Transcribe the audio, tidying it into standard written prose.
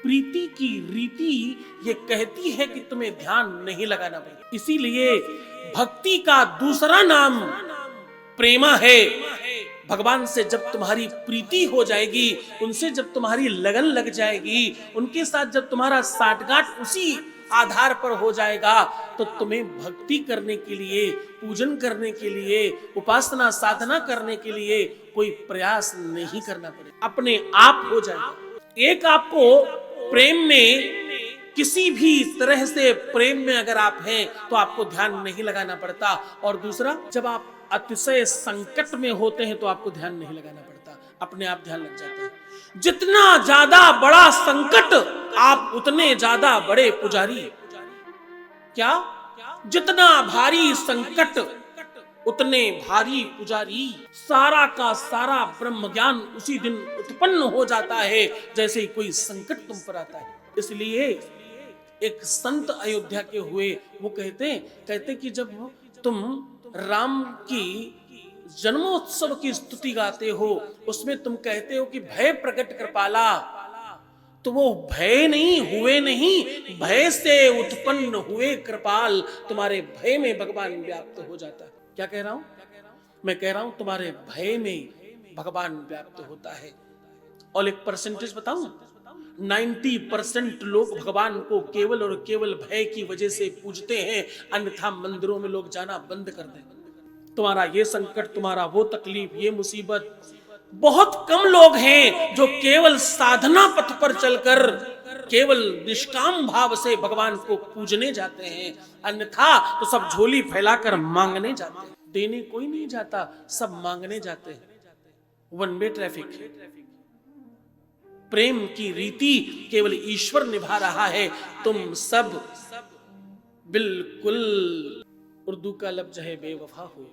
प्रीति की रीति ये कहती है कि तुम्हें ध्यान नहीं लगाना पड़ेगा। इसीलिए भक्ति का दूसरा नाम प्रेमा है। भगवान से जब तुम्हारी प्रीति हो जाएगी, उनसे जब तुम्हारी लगन लग जाएगी, उनके साथ जब तुम्हारा साठगांठ उसी आधार पर हो जाएगा, तो तुम्हें भक्ति करने के लिए, पूजन करने के लिए, उपासना साधना करने के लिए कोई प्रयास नहीं करना पड़ेगा, अपने आप हो जाएगा। एक आपको प्रेम में, किसी भी तरह से प्रेम में अगर आप हैं तो आपको ध्यान नहीं लगाना पड़ता, और दूसरा जब आप अतिशय संकट में होते हैं तो आपको ध्यान नहीं लगाना पड़ता, अपने आप ध्यान लग जाता है। जितना ज्यादा बड़ा संकट, आप उतने ज्यादा बड़े पुजारी। क्या? जितना भारी संकट उतने भारी पुजारी। सारा का सारा ब्रह्म ज्ञान उसी दिन उत्पन्न हो जाता है जैसे ही कोई संकट तुम पर आता है। इसलिए एक संत अयोध्या के हुए, वो कहते कि जब तुम राम की जन्मोत्सव की स्तुति गाते हो, उसमें तुम कहते हो कि भय प्रकट कृपाला, तो वो भय नहीं हुए, नहीं भय से उत्पन्न हुए कृपाल। तुम्हारे भय में भगवान व्याप्त हो जाता है। क्या कह रहा हूं मैं? कह रहा हूं तुम्हारे भय में भगवान व्याप्त होता है। और एक परसेंटेज बताऊं, 90% लोग भगवान को केवल और केवल भय की वजह से पूजते हैं, अन्यथा मंदिरों में लोग जाना बंद कर दें। तुम्हारा ये संकट, तुम्हारा वो तकलीफ, ये मुसीबत, बहुत कम लोग हैं जो केवल साधना पथ पर चलकर केवल निष्काम भाव से भगवान को पूजने जाते हैं, अन्यथा तो सब झोली फैलाकर मांगने जाते हैं। देने कोई नहीं जाता, सब मांगने जाते हैं। वन वे ट्रैफिक है। प्रेम की रीति केवल ईश्वर निभा रहा है, तुम सब बिल्कुल उर्दू का लफ्ज है बेवफा हो।